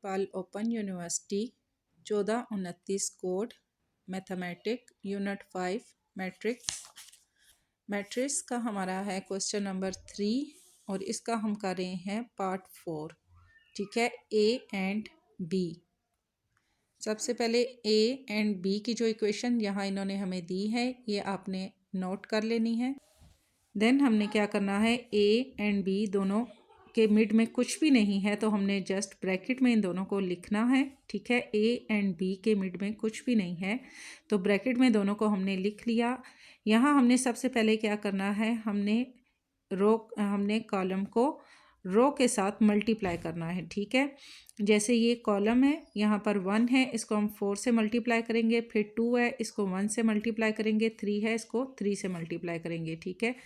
पाल open university 1429 code mathematic unit 5 matrix का हमारा है क्वेश्चन नंबर 3 और इसका हम कर रहे हैं पार्ट 4। ठीक है, ए एंड बी। सबसे पहले ए एंड बी की जो इक्वेशन यहाँ इन्होंने हमें दी है ये आपने नोट कर लेनी है। देन हमने क्या करना है, ए एंड बी दोनों के मिड में कुछ भी नहीं है तो हमने जस्ट ब्रैकेट में इन दोनों को लिखना है। ठीक है, ए एंड बी के मिड में कुछ भी नहीं है तो ब्रैकेट में दोनों को हमने लिख लिया। यहाँ हमने सबसे पहले क्या करना है, हमने कॉलम को रो के साथ मल्टीप्लाई करना है। ठीक है, जैसे ये कॉलम है, यहाँ पर 1 है, इसको हम 4 से मल्टीप्लाई करेंगे, फिर 2 है, इसको 1 से मल्टीप्लाई करेंगे, 3 है, इसको 3 से मल्टीप्लाई करेंगे। ठीक है,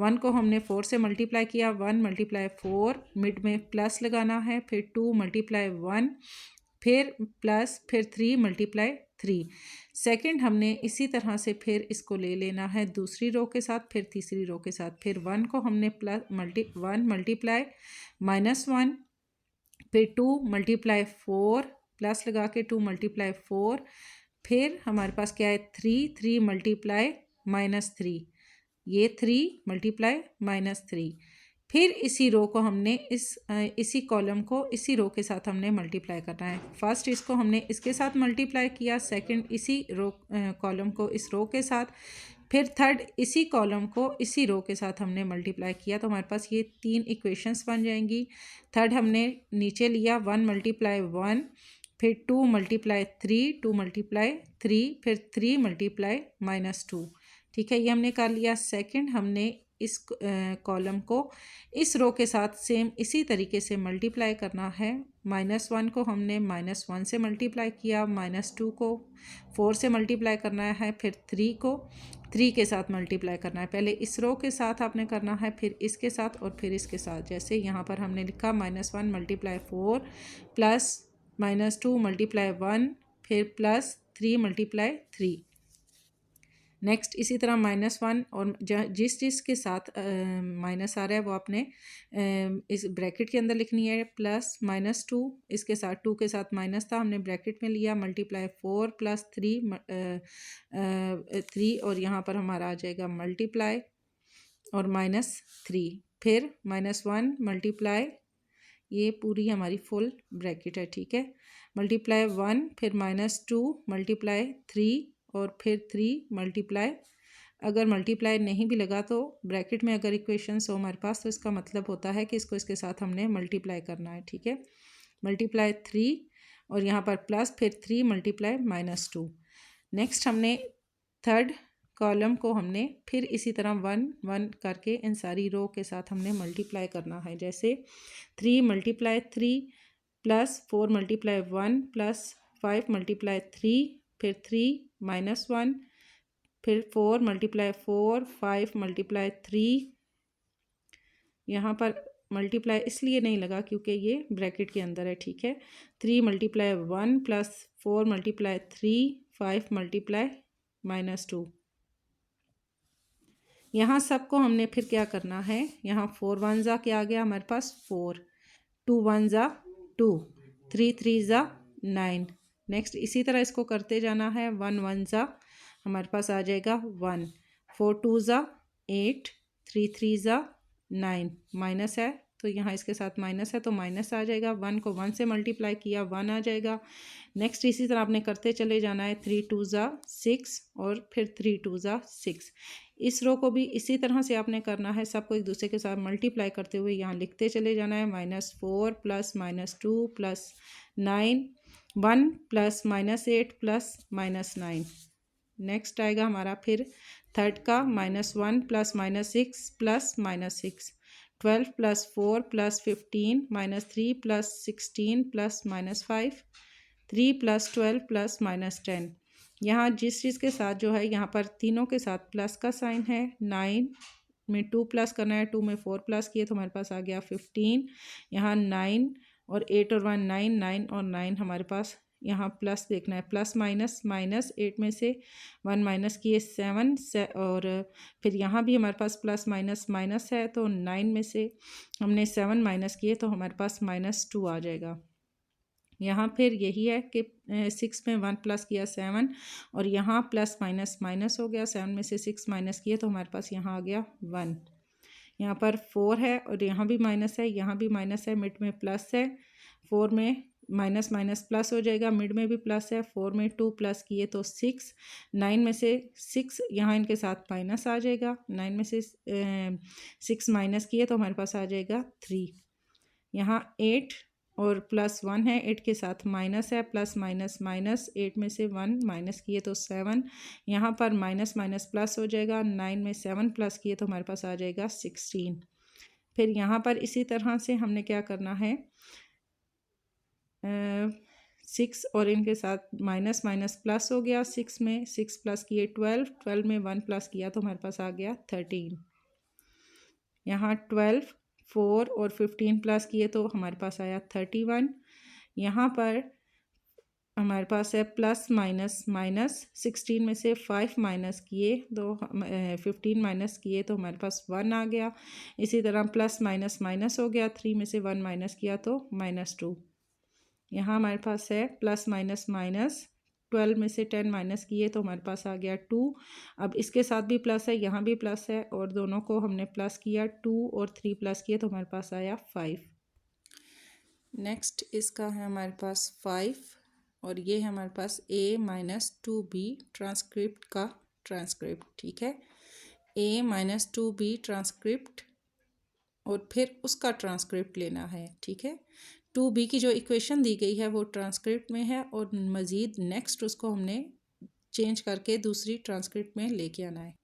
1 को हमने 4 से मल्टीप्लाई किया, 1 मल्टीप्लाई 4, मिड में प्लस लगाना है, फिर 2 मल्टीप्लाई 1, फिर प्लस, फिर 3 मल्टीप्लाई 3। सेकंड हमने इसी तरह से फिर इसको ले लेना है दूसरी रो के साथ, फिर तीसरी रो के साथ, फिर 1 को हमने +1 मल्टीप्लाई -1, फिर 2 मल्टीप्लाई 4, प्लस लगा के 2 मल्टीप्लाई 4, फिर हमारे पास क्या है 3 मल्टीप्लाई -3, ये 3 मल्टीप्लाई -3, फिर इसी रो को हमने इसी कॉलम को इसी रो के साथ हमने मल्टीप्लाई करना है। फर्स्ट इसको हमने इसके साथ मल्टीप्लाई किया, सेकंड इसी रो कॉलम को इस रो के साथ, फिर थर्ड इसी कॉलम को इसी रो के साथ हमने मल्टीप्लाई किया तो हमारे पास ये 3 इक्वेशंस बन जाएंगी। थर्ड हमने नीचे लिया 1 मल्टीप्लाई 1, फिर 2 मल्टीप्लाई 3, 2 मल्टीप्लाई 3, फिर 3 मल्टीप्लाई -2। ठीक है, ये हमने कर लिया। सेकंड हमने इस कॉलम को इस रो के साथ सेम इसी तरीके से मल्टीप्लाई करना है। -1 को हमने -1 से मल्टीप्लाई किया, -2 को 4 से मल्टीप्लाई करना है, फिर 3 को 3 के साथ मल्टीप्लाई करना है। पहले इस रो के साथ आपने करना है, फिर इसके साथ और फिर इसके साथ। जैसे यहाँ पर हमने लिखा -1 मल्टीप्लाई 4 प्लस -2 मल्टीप्लाई 1, फिर प्लस 3 मल्टीप्लाई 3। नेक्स्ट इसी तरह -1 और जिस के साथ माइनस आ रहा है वो आपने इस ब्रैकेट के अंदर लिखनी है। प्लस -2, इसके साथ 2 के साथ माइनस था, हमने ब्रैकेट में लिया, मल्टीप्लाई 4 प्लस 3 और यहाँ पर हमारा आ जाएगा मल्टीप्लाई और -3, फिर -1 मल्टीप्लाई, ये पूरी हमारी फुल ब्रैकेट है। ठीक है, मल्टीप्लाई 1, फिर -2 मल्टीप्लाई 3 और फिर 3 मल्टीप्लाई, अगर मल्टीप्लाई नहीं भी लगा तो ब्रैकेट में अगर इक्वेशंस हो हमारे पास तो इसका मतलब होता है कि इसको इसके साथ हमने मल्टीप्लाई करना है। ठीक है, मल्टीप्लाई 3 और यहाँ पर प्लस, फिर 3 मल्टीप्लाई -2। नेक्स्ट हमने थर्ड कॉलम को हमने फिर इसी तरह 1 1 करके इन सारी रो के साथ हमने मल्टीप्लाई करना है। जैसे 3 multiply 3 plus 4 multiply 1 plus 5 multiply 3, फिर 3 -1, फिर 4 मल्टीप्लाई 4, 5 मल्टीप्लाई 3। यहाँ पर मल्टीप्लाई इसलिए नहीं लगा क्योंकि ये ब्रैकेट के अंदर है। ठीक है, 3 मल्टीप्लाई 1 प्लस 4 मल्टीप्लाई 3, 5 मल्टीप्लाई -2। यहाँ सबको हमने फिर क्या करना है, यहाँ 4 1 ज़ा क्या आ गया हमारे पास 4, 2 1 ज़ा 2, 3 3 ज़ा 9। नेक्स्ट इसी तरह इसको करते जाना है, 1 1 ज़ा हमारे पास आ जाएगा 1, 4 2 ज़ा 8, 3 3 ज़ा 9, माइनस है तो यहाँ इसके साथ माइनस है तो माइनस आ जाएगा। 1 को 1 से मल्टीप्लाई किया, 1 आ जाएगा। नेक्स्ट इसी तरह आपने करते चले जाना है, 3 2 ज़ा 6 और फिर 3 2 ज़ा 6। इस रो को भी इसी तरह से आपने करना है, सबको एक दूसरे के साथ मल्टीप्लाई करते हुए यहाँ लिखते चले जाना है। -4 plus -2 plus 9, 1 plus -8 plus -9। Next आएगा हमारा फिर थर्ड का -1 plus -6 plus -6, 12 plus 4 plus 15 -3 plus 16 plus -5, 3 plus 12 plus -10। यहाँ जिस चीज़ के साथ जो है यहाँ पर तीनों के साथ प्लस का साइन है। 9 में 2 प्लस करना है, 2 में 4 प्लस किए तो हमारे पास आ गया 15। यहाँ 9 और 8 और 1 9, 9 और 9 हमारे पास यहाँ प्लस देखना है, प्लस -8 में से 1 माइनस किए 7 और फिर यहाँ भी हमारे पास प्लस माइनस है तो 9 में से हमने 7 माइनस किए तो हमारे पास -2 आ जाएगा। यहाँ फिर यही है कि 6 में 1 प्लस किया 7 और यहाँ प्लस माइनस माइनस हो गया, 7 में से 6 माइनस किया तो हमारे पास यहाँ आ गया 1। यहाँ पर 4 है और यहाँ भी माइनस है, यहाँ भी माइनस है, मिड में प्लस है। 4 में माइनस माइनस प्लस हो जाएगा, मिड में भी प्लस है। 4 में 2 प्लस किए तो 6, 9 में से 6 यहाँ इनके साथ माइनस आ जाएगा, 9 में से 6 माइनस किए तो हमारे पास आ जाएगा 3। यहाँ 8 और प्लस 1 है, 8 के साथ माइनस है, प्लस माइनस माइनस, 8 में से 1 माइनस किए तो 7। यहाँ पर माइनस माइनस प्लस हो जाएगा, 9 में 7 प्लस किए तो हमारे पास आ जाएगा 16। फिर यहाँ पर इसी तरह से हमने क्या करना है, 6 और इनके साथ माइनस माइनस प्लस हो गया, 6 में 6 प्लस किए 12, 12 में 1 प्लस किया तो हमारे पास आ गया 13। यहाँ 12, 4 और 15 प्लस किए तो हमारे पास आया 31। यहाँ पर हमारे पास है प्लस माइनस माइनस, 16 में से 5 माइनस किए तो 15 माइनस किए तो हमारे पास 1 आ गया। इसी तरह प्लस माइनस माइनस हो गया, 3 में से 1 माइनस किया तो -2। यहाँ हमारे पास है प्लस माइनस माइनस, 12 में से 10 माइनस किए तो हमारे पास आ गया 2। अब इसके साथ भी प्लस है, यहाँ भी प्लस है और दोनों को हमने प्लस किया, 2 और 3 प्लस किए तो हमारे पास आया 5। नेक्स्ट इसका है हमारे पास 5 और ये है हमारे पास a-2b ट्रांसक्रिप्ट का ट्रांसक्रिप्ट, ठीक है। a-2b ट्रांसक्रिप्ट और फिर उसका ट्रांसक्रिप्ट लेना है, ठीक है। 2b की जो इक्वेशन दी गई है वो ट्रांसक्रिप्ट में है और मज़ीद नेक्स्ट उसको हमने चेंज करके दूसरी ट्रांसक्रिप्ट में लेके आना है।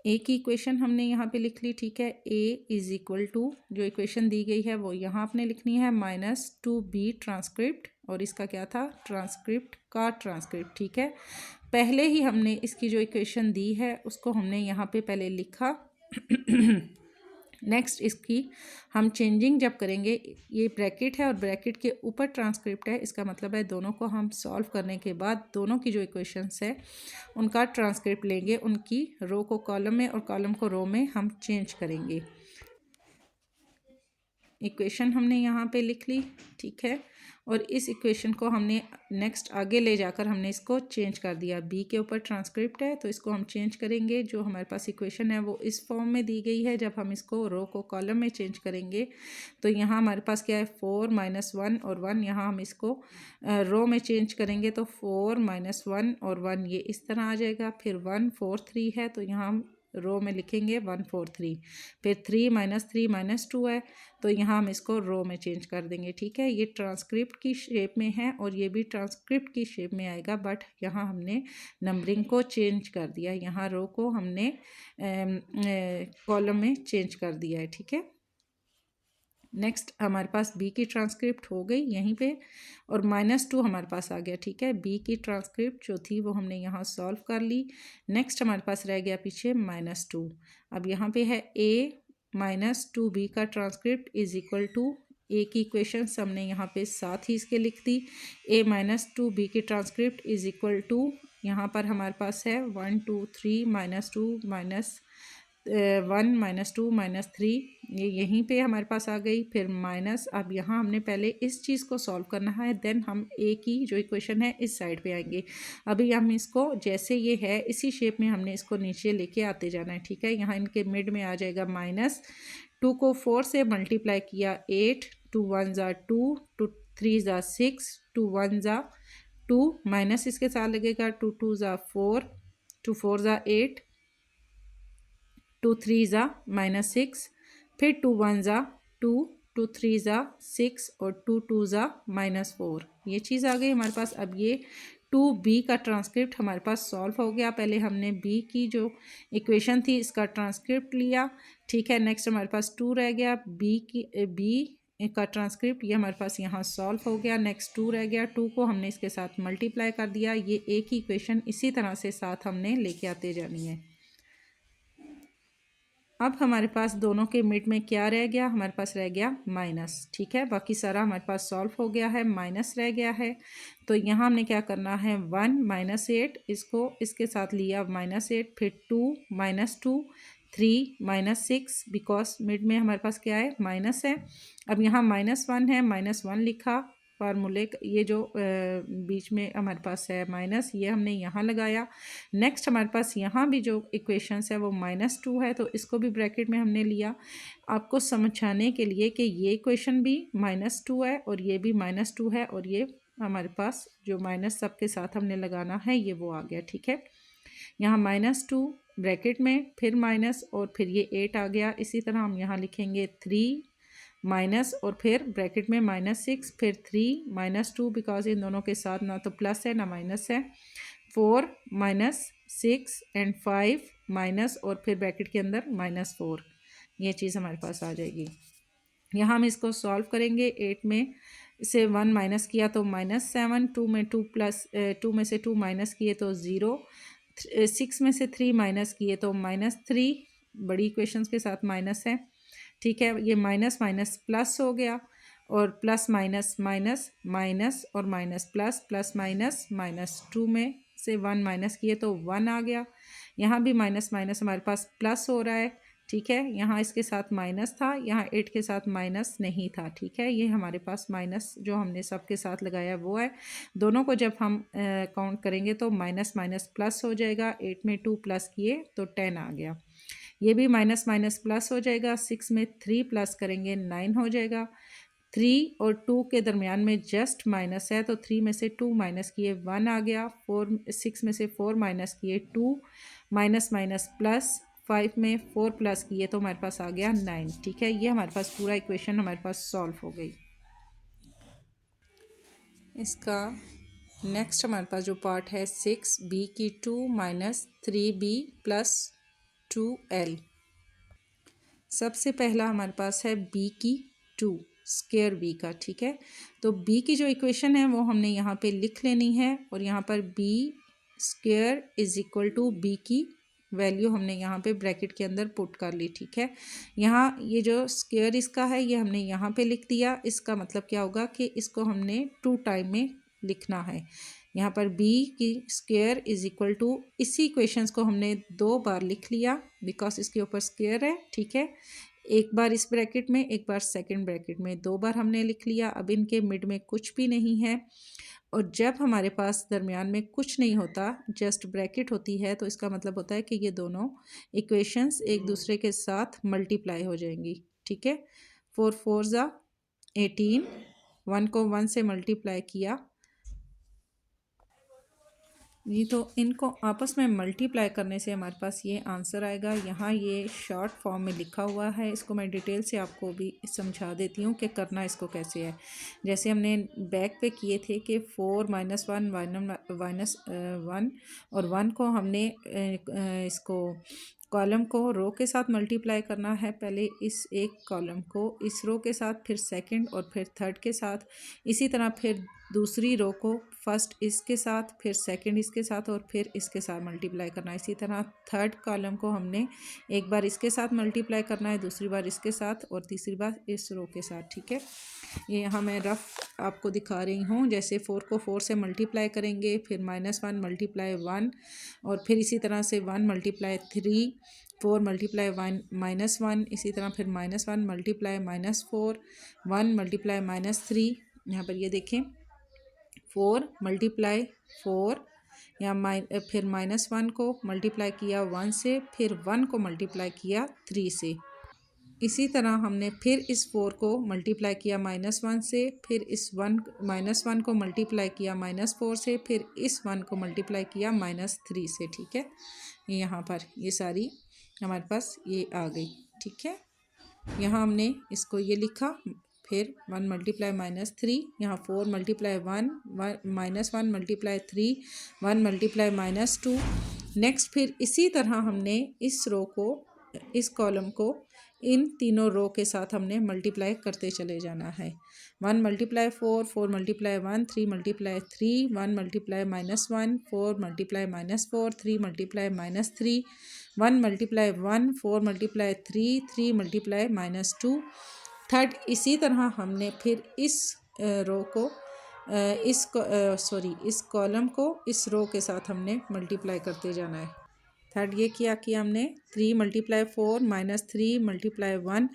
ए की इक्वेशन हमने यहाँ पे लिख ली, ठीक है। a इज़ इक्वल टू जो इक्वेशन दी गई है वो यहाँ आपने लिखनी है -2b ट्रांसक्रिप्ट और इसका क्या था, ट्रांसक्रिप्ट का ट्रांसक्रिप्ट, ठीक है। पहले ही हमने इसकी जो इक्वेशन दी है उसको हमने यहाँ पे पहले लिखा। नेक्स्ट इसकी हम चेंजिंग जब करेंगे, ये ब्रैकेट है और ब्रैकेट के ऊपर ट्रांसक्रिप्ट है, इसका मतलब है दोनों को हम सॉल्व करने के बाद दोनों की जो इक्वेशंस है उनका ट्रांसक्रिप्ट लेंगे, उनकी रो को कॉलम में और कॉलम को रो में हम चेंज करेंगे। इक्वेशन हमने यहाँ पे लिख ली, ठीक है। और इस इक्वेशन को हमने नेक्स्ट आगे ले जाकर हमने इसको चेंज कर दिया। बी के ऊपर ट्रांसक्रिप्ट है तो इसको हम चेंज करेंगे। जो हमारे पास इक्वेशन है वो इस फॉर्म में दी गई है, जब हम इसको रो को कॉलम में चेंज करेंगे तो यहाँ हमारे पास क्या है, 4 - 1 और 1। यहाँ हम इसको रो में चेंज करेंगे तो 4 - 1 और 1 ये इस तरह आ जाएगा। फिर 1 4 3 है तो यहाँ हम रो में लिखेंगे 1 4 3। फिर 3 - 3 - 2 है तो यहाँ हम इसको रो में चेंज कर देंगे, ठीक है। ये ट्रांसक्रिप्ट की शेप में है और ये भी ट्रांसक्रिप्ट की शेप में आएगा, बट यहाँ हमने नंबरिंग को चेंज कर दिया, यहाँ रो को हमने कॉलम में चेंज कर दिया है, ठीक है। नेक्स्ट हमारे पास बी की ट्रांसक्रिप्ट हो गई यहीं पे और -2 हमारे पास आ गया, ठीक है। बी की ट्रांसक्रिप्ट जो थी वो हमने यहाँ सॉल्व कर ली। नेक्स्ट हमारे पास रह गया पीछे -2। अब यहाँ पे है a-2b का ट्रांसक्रिप्ट इज इक्वल टू, ए की इक्वेशंस हमने यहाँ पे साथ ही इसके लिख दी। a-2b की ट्रांसक्रिप्ट इज इक्वल टू, यहाँ पर हमारे पास है 1 2 3 -2 -1 -2 -3, ये यहीं पे हमारे पास आ गई। फिर माइनस, अब यहाँ हमने पहले इस चीज़ को सॉल्व करना है, देन हम ए की जो इक्वेशन है इस साइड पे आएंगे। अभी हम इसको जैसे ये है इसी शेप में हमने इसको नीचे लेके आते जाना है, ठीक है। यहाँ इनके मिड में आ जाएगा -2 को 4 से मल्टीप्लाई किया 8, 2 1 ज़ा 2, 2 3 ज़ा 6, 2 1 ज़ा 2, माइनस इसके साथ लगेगा 2 2 ज़ा 4, 2 4 ज़ा 8, 2 3 ज़ा -6, फिर 2 1 ज़ा 2, 2 3 ज़ा 6 और 2 2 ज़ा -4। ये चीज़ आ गई हमारे पास। अब ये 2b का ट्रांसक्रिप्ट हमारे पास सॉल्व हो गया। पहले हमने b की जो इक्वेशन थी इसका ट्रांसक्रिप्ट लिया, ठीक है। नेक्स्ट हमारे पास 2 रह गया, b का ट्रांसक्रिप्ट ये हमारे पास यहाँ सॉल्व हो गया। नेक्स्ट 2 रह गया, 2 को हमने इसके साथ मल्टीप्लाई कर दिया। ये एक ही इक्वेशन इसी तरह से साथ हमने लेके आते जानी है। अब हमारे पास दोनों के मिड में क्या रह गया, हमारे पास रह गया माइनस, ठीक है। बाकी सारा हमारे पास सॉल्व हो गया है, माइनस रह गया है। तो यहाँ हमने क्या करना है, 1 -8 इसको इसके साथ लिया -8, फिर 2 -2, 3 -6, बिकॉज मिड में हमारे पास क्या है, माइनस है। अब यहाँ -1 है, -1 लिखा, फार्मूले ये जो बीच में हमारे पास है माइनस, ये हमने यहाँ लगाया। नेक्स्ट हमारे पास यहाँ भी जो इक्वेशंस है वो -2 है, तो इसको भी ब्रैकेट में हमने लिया आपको समझाने के लिए कि ये इक्वेशन भी -2 है और ये भी -2 है, और ये हमारे पास जो माइनस सबके साथ हमने लगाना है ये वो आ गया। ठीक है, यहाँ -2 ब्रैकेट में, फिर माइनस, और फिर ये 8 आ गया। इसी तरह हम यहाँ लिखेंगे 3 माइनस, और फिर ब्रैकेट में -6, फिर 3 -2, बिकॉज इन दोनों के साथ ना तो प्लस है ना माइनस है, 4 -6 एंड 5 माइनस, और फिर ब्रैकेट के अंदर -4। ये चीज़ हमारे पास आ जाएगी। यहाँ हम इसको सॉल्व करेंगे। 8 में से 1 माइनस किया तो -7, 2 में 2 में से 2 माइनस किए तो 0, 6 में से 3 माइनस किए तो -3, बड़ी इक्वेशंस के साथ माइनस है। ठीक है, ये माइनस माइनस प्लस हो गया, और प्लस माइनस माइनस माइनस और minus plus, plus minus minus, 2 में से 1 माइनस किए तो 1 आ गया। यहाँ भी माइनस माइनस हमारे पास प्लस हो रहा है। ठीक है, यहाँ इसके साथ माइनस था, यहाँ 8 के साथ माइनस नहीं था। ठीक है, ये हमारे पास माइनस जो हमने सबके साथ लगाया वो है। दोनों को जब हम काउंट करेंगे तो माइनस माइनस प्लस हो जाएगा। 8 में 2 प्लस किए तो 10 आ गया। ये भी माइनस माइनस प्लस हो जाएगा। 6 में 3 प्लस करेंगे 9 हो जाएगा। 3 और 2 के दरमियान में जस्ट माइनस है, तो 3 में से 2 माइनस किए 1 आ गया। 6 में से 4 माइनस किए 2, माइनस माइनस प्लस, 5 में 4 प्लस किए तो हमारे पास आ गया 9। ठीक है, ये हमारे पास पूरा इक्वेशन हमारे पास सॉल्व हो गई। इसका नेक्स्ट हमारे पास जो पार्ट है 6b की 2 माइनस 3b प्लस 2l। सबसे पहला हमारे पास है b की 2 स्क्वायर b का। ठीक है, तो b की जो इक्वेशन है वो हमने यहाँ पे लिख लेनी है, और यहाँ पर b square is equal to b की वैल्यू हमने यहाँ पे ब्रैकेट के अंदर पुट कर ली। ठीक है, यहाँ ये जो स्क्वायर इसका है ये हमने यहाँ पे लिख दिया। इसका मतलब क्या होगा कि इसको हमने 2 टाइम में लिखना है। यहाँ पर b की स्क्वायर इज इक्वल टू, इसी इक्वेशंस को हमने 2 बार लिख लिया बिकॉज इसके ऊपर स्क्वायर है। ठीक है, एक बार इस ब्रैकेट में, एक बार सेकंड ब्रैकेट में, 2 बार हमने लिख लिया। अब इनके मिड में कुछ भी नहीं है, और जब हमारे पास दरमियान में कुछ नहीं होता, जस्ट ब्रैकेट होती है, तो इसका मतलब होता है कि ये दोनों इक्वेशंस एक दूसरे के साथ मल्टीप्लाई हो जाएंगी। ठीक है, 4 4 ज़ा 18, 1 को 1 से मल्टीप्लाई किया, ये तो इनको आपस में मल्टीप्लाई करने से हमारे पास ये आंसर आएगा। यहाँ ये शॉर्ट फॉर्म में लिखा हुआ है, इसको मैं डिटेल से आपको भी समझा देती हूँ कि करना इसको कैसे है। जैसे हमने बैक पे किए थे कि 4 -1 -1 और 1 को हमने इसको कॉलम को रो के साथ मल्टीप्लाई करना है। पहले इस एक कॉलम को इस रो के साथ, फिर सेकंड और फिर थर्ड के साथ, इसी तरह फिर दूसरी रो को फर्स्ट इसके साथ, फिर सेकंड इसके साथ और फिर इसके साथ मल्टीप्लाई करना है। इसी तरह थर्ड कॉलम को हमने एक बार इसके साथ मल्टीप्लाई करना है, दूसरी बार इसके साथ और तीसरी बार इस रो के साथ। ठीक है, ये यहाँ मैं रफ आपको दिखा रही हूँ। जैसे 4 को 4 से मल्टीप्लाई करेंगे, फिर -1 मल्टीप्लाई 1, और फिर इसी तरह से 1 मल्टीप्लाई 3, 4 मल्टीप्लाई 1 -1, इसी तरह फिर -1 मल्टीप्लाई -4, 1 मल्टीप्लाई -3। यहाँ पर ये देखें 4 मल्टीप्लाई 4, या फिर -1 को मल्टीप्लाई किया 1 से, फिर 1 को मल्टीप्लाई किया 3 से। इसी तरह हमने फिर इस 4 को मल्टीप्लाई किया -1 से, फिर इस -1 को मल्टीप्लाई किया -4 से, फिर इस 1 को मल्टीप्लाई किया -3 से। ठीक है, यहाँ पर ये सारी हमारे पास ये आ गई। ठीक है, यहाँ हमने इसको ये लिखा, फिर 1 मल्टीप्लाई -3, यहाँ 4 मल्टीप्लाई 1, -1 मल्टीप्लाई 3, 1 मल्टीप्लाई -2। नेक्स्ट फिर इसी तरह हमने इस रो को, इस कॉलम को इन तीनों रो के साथ हमने मल्टीप्लाई करते चले जाना है। 1 multiply 4, 4 multiply 1, 3 multiply 3, 1 multiply -1, 4 multiply -4, 3 multiply -3, 1 multiply 1, 4 multiply 3, 3 multiply -2। Third इसी तरह हमने फिर इस रो को इस कॉलम को इस रो के साथ हमने मल्टीप्लाई करते जाना है। थर्ड ये किया कि हमने 3 मल्टीप्लाई 4 माइनस 3 मल्टीप्लाई 1।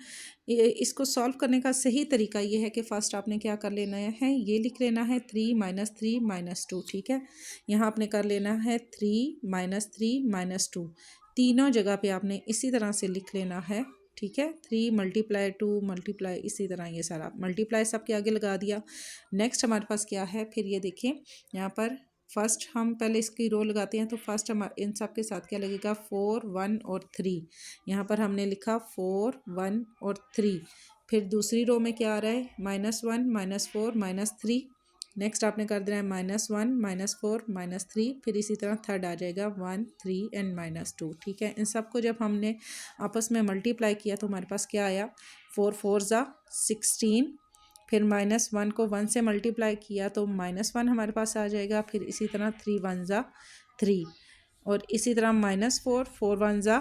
इसको सॉल्व करने का सही तरीका ये है कि फ़र्स्ट आपने क्या कर लेना है, ये लिख लेना है 3 माइनस 3 माइनस 2, ठीक है। यहाँ आपने कर लेना है 3 माइनस 3 माइनस 2, तीनों जगह पे आपने इसी तरह से लिख लेना है, ठीक है। 3 मल्टीप्लाई 2 मल्टीप्लाई, इसी तरह ये सारा मल्टीप्लाई सबके आगे लगा दिया। नेक्स्ट हमारे पास क्या है, फिर ये देखिए यहाँ पर फर्स्ट हम पहले इसकी रो लगाते हैं, तो फर्स्ट हम इन सब के साथ क्या लगेगा 4 1 और 3। यहाँ पर हमने लिखा 4 1 और 3। फिर दूसरी रो में क्या आ रहा है, -1 -4 -3। नेक्स्ट आपने कर देना है -1 -4 -3। फिर इसी तरह थर्ड आ जाएगा 1 3 एंड -2, ठीक है। इन सब को जब हमने आपस में मल्टीप्लाई किया तो हमारे पास क्या आया, 4 4 ज़ा 16। फिर -1 को 1 से मल्टीप्लाई किया तो -1 हमारे पास आ जाएगा। फिर इसी तरह 3 1 ज़ा 3, और इसी तरह -4 4 1 ज़ा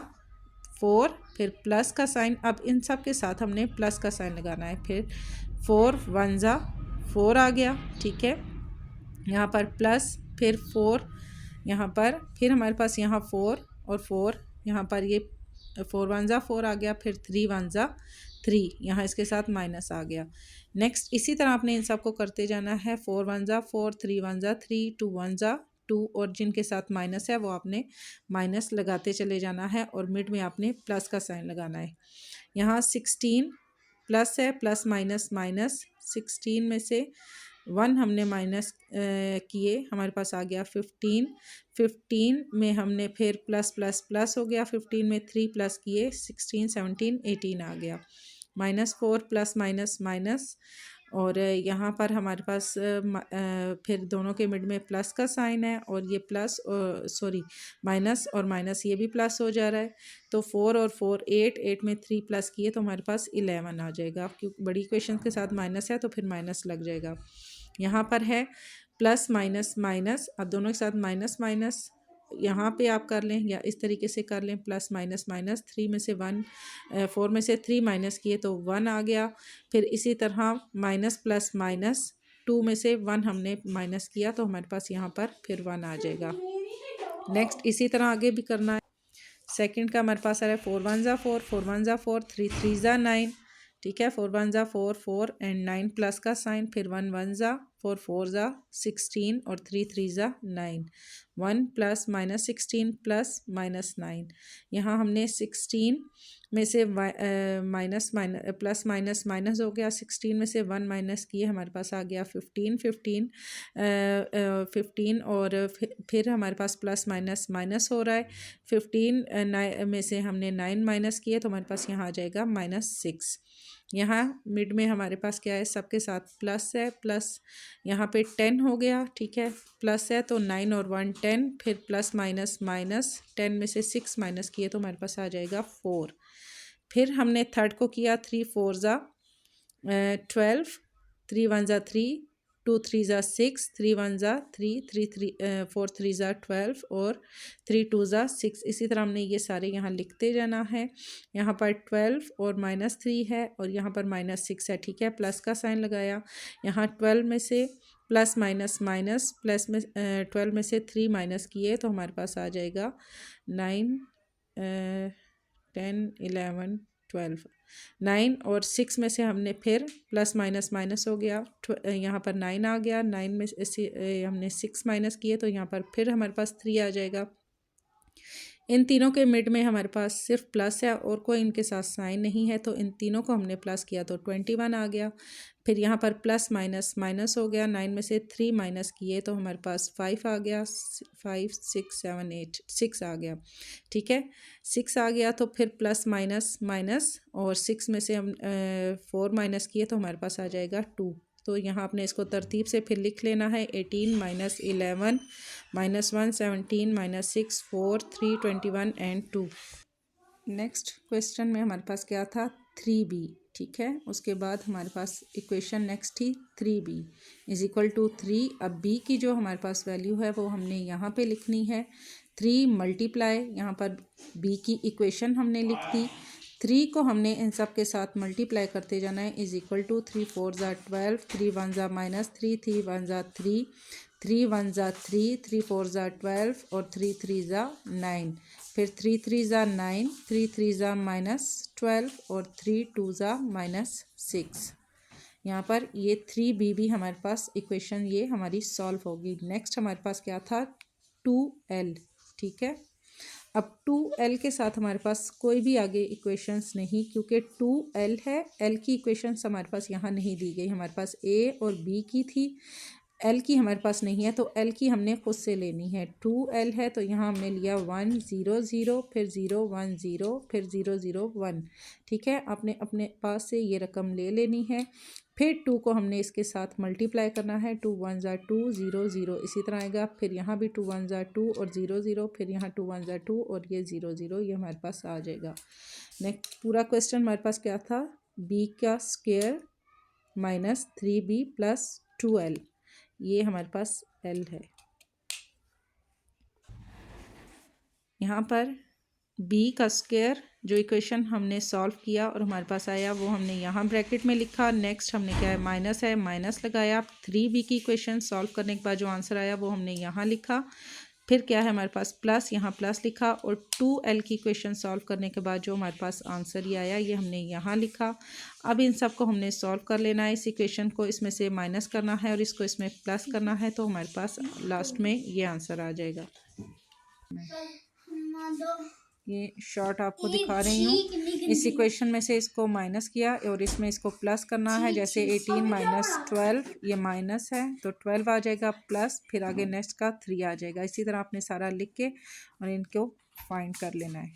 4। फिर प्लस का साइन, अब इन सब के साथ हमने प्लस का साइन लगाना है। फिर 4 1 ज़ा 4 आ गया, ठीक है। यहाँ पर प्लस, फिर 4 यहाँ पर, फिर हमारे पास यहाँ 4 और 4 यहाँ पर, ये 4 1 ज़ा 4 आ गया। फिर 3 1 ज़ा 3, यहाँ इसके साथ माइनस आ गया। नेक्स्ट इसी तरह आपने इन सब को करते जाना है, 4 1 ज़ा 4 3 1 ज़ा 3 2 1 ज़ा 2, और जिनके साथ माइनस है वो आपने माइनस लगाते चले जाना है, और मिड में आपने प्लस का साइन लगाना है। यहाँ 16 प्लस है, प्लस माइनस माइनस, 16 में से 1 हमने माइनस किए, हमारे पास आ गया 15। 15 में हमने फिर प्लस प्लस प्लस हो गया, 15 में 3 प्लस किए, 16 17 18 आ गया। -4 प्लस माइनस माइनस, और यहाँ पर हमारे पास फिर दोनों के मिड में प्लस का साइन है, और ये प्लस सॉरी माइनस और माइनस ये भी प्लस हो जा रहा है। तो 4 और 4 8, 8 में 3 प्लस किए तो हमारे पास 11 आ जाएगा। क्योंकि बड़ी इक्वेशन के साथ माइनस है तो फिर माइनस लग जाएगा। यहाँ पर है प्लस माइनस माइनस, अब दोनों के साथ माइनस माइनस यहाँ पे आप कर लें, या इस तरीके से कर लें, प्लस माइनस माइनस, 3 में से 1 4 में से 3 माइनस किए तो 1 आ गया। फिर इसी तरह माइनस प्लस माइनस, 2 में से 1 हमने माइनस किया तो हमारे पास यहाँ पर फिर 1 आ जाएगा। नेक्स्ट इसी तरह आगे भी करना है। सेकंड का हमारे पास आ रहा है 4 1 ज़ा 4 4 1 ज़ा 4 3 3 ज़ा 9, ठीक है। 4 1 ज़ा 4 4 एंड 9 प्लस का साइन, फिर 1 1 ज़ा 4 4 ज़ा 16 और 3 3 ज़ा 9, 1 प्लस माइनस 16 प्लस माइनस 9। यहाँ हमने 16 में से minus minus plus minus minus हो गया, 16 में से 1 माइनस किए, हमारे पास आ गया 15 15 15, और फिर हमारे पास प्लस माइनस माइनस हो रहा है। 15 में से हमने 9 माइनस किए तो हमारे पास यहाँ आ जाएगा -6। यहाँ मिड में हमारे पास क्या है, सबके साथ प्लस है, प्लस यहाँ पे 10 हो गया, ठीक है। प्लस है तो 9 और 1 10, फिर प्लस माइनस माइनस, 10 में से 6 माइनस किए तो हमारे पास आ जाएगा 4। फिर हमने थर्ड को किया 3 4 ज़ा 12, 3 1 ज़ा 3 2 3 ज़ा 6 3 1 ज़ा 3 4 3 ज़ा 12 और 3 2 ज़ा 6। इसी तरह हमने ये सारे यहाँ लिखते जाना है। यहाँ पर 12 और -3 है, और यहाँ पर -6 है, ठीक है। प्लस का साइन लगाया। यहाँ 12 में से प्लस माइनस माइनस, प्लस में 12 में से 3 माइनस किए तो हमारे पास आ जाएगा 9 10 11 12, 9 और 6 में से हमने फिर प्लस माइनस माइनस हो गया, यहाँ पर 9 आ गया। 9 में से हमने 6 माइनस किए तो यहाँ पर फिर हमारे पास 3 आ जाएगा। इन तीनों के मिड में हमारे पास सिर्फ प्लस है और कोई इनके साथ साइन नहीं है, तो इन तीनों को हमने प्लस किया तो 21 आ गया। फिर यहाँ पर प्लस माइनस माइनस हो गया, 9 में से 3 माइनस किए तो हमारे पास 5 आ गया, 5 6 7 8 6 आ गया, ठीक है। 6 आ गया तो फिर प्लस माइनस माइनस, और 6 में से हम 4 माइनस किए तो हमारे पास आ जाएगा 2। तो यहाँ आपने इसको तरतीब से फिर लिख लेना है, 18 -11 -1 17 -6 4 3 21 एंड 2। नेक्स्ट क्वेश्चन में हमारे पास क्या था, 3b, ठीक है। उसके बाद हमारे पास इक्वेशन नेक्स्ट थी 3b = 3। अब b की जो हमारे पास वैल्यू है वो हमने यहाँ पे लिखनी है। 3 मल्टीप्लाई, यहाँ पर b की इक्वेशन हमने लिख दी, 3 को हमने इन सब के साथ मल्टीप्लाई करते जाना है। इज इक्वल टू 3 4 ज़ा 12, 3 1 ज़ा -3, 3 1 ज़ा 3, 3 1 ज़ा 3, 3 4 ज़ा 12 और 3 3 ज़ा 9। फिर 3 3 ज़ा 9, 3 3 ज़ा -12 और 3 2 ज़ा -6। यहाँ पर ये 3b भी हमारे पास इक्वेशन ये हमारी सॉल्व होगी। नेक्स्ट हमारे पास क्या था, 2l। ठीक है, अब 2l के साथ हमारे पास कोई भी आगे इक्वेशंस नहीं, क्योंकि 2l है। l की इक्वेशंस हमारे पास यहाँ नहीं दी गई, हमारे पास a और b की थी, l की हमारे पास नहीं है, तो l की हमने खुद से लेनी है। 2l है तो यहाँ हमने लिया 1 0 0, फिर 0 1 0, फिर 0 0 1। ठीक है, आपने अपने पास से ये रकम ले लेनी है। फिर 2 को हमने इसके साथ मल्टीप्लाई करना है। 2 1 ज़ा 2, 0 0 इसी तरह आएगा। फिर यहाँ भी 2 1 ज़ा 2 और 0 0, फिर यहाँ 2 1 ज़ा 2 और ये 0 0, ये हमारे पास आ जाएगा। नेक्स्ट पूरा क्वेश्चन हमारे पास क्या था, b का स्क्वायर -3b प्लस 2l, ये हमारे पास l है। यहाँ पर b का स्क्वायर जो इक्वेशन हमने सॉल्व किया और हमारे पास आया वो हमने यहाँ ब्रैकेट में लिखा। नेक्स्ट हमने क्या है माइनस लगाया। 3b की इक्वेशन सॉल्व करने के बाद जो आंसर आया वो हमने यहाँ लिखा। फिर क्या है हमारे पास प्लस, यहाँ प्लस लिखा, और 2l की इक्वेशन सॉल्व करने के बाद जो हमारे पास आंसर ये आया ये हमने यहाँ लिखा। अब इन सब को हमने सॉल्व कर लेना है। इस इक्वेशन को इसमें से माइनस करना है और इसको इसमें प्लस करना है, तो हमारे पास लास्ट में ये आंसर आ जाएगा। ये शॉर्ट आपको दिखा रही हूँ। इस इक्वेशन में से इसको माइनस किया और इसमें इसको प्लस करना है। जैसे 18 - 12 ये माइनस है तो 12 आ जाएगा प्लस, फिर आगे नेक्स्ट का 3 आ जाएगा। इसी तरह आपने सारा लिख के और इनको फाइंड कर लेना है।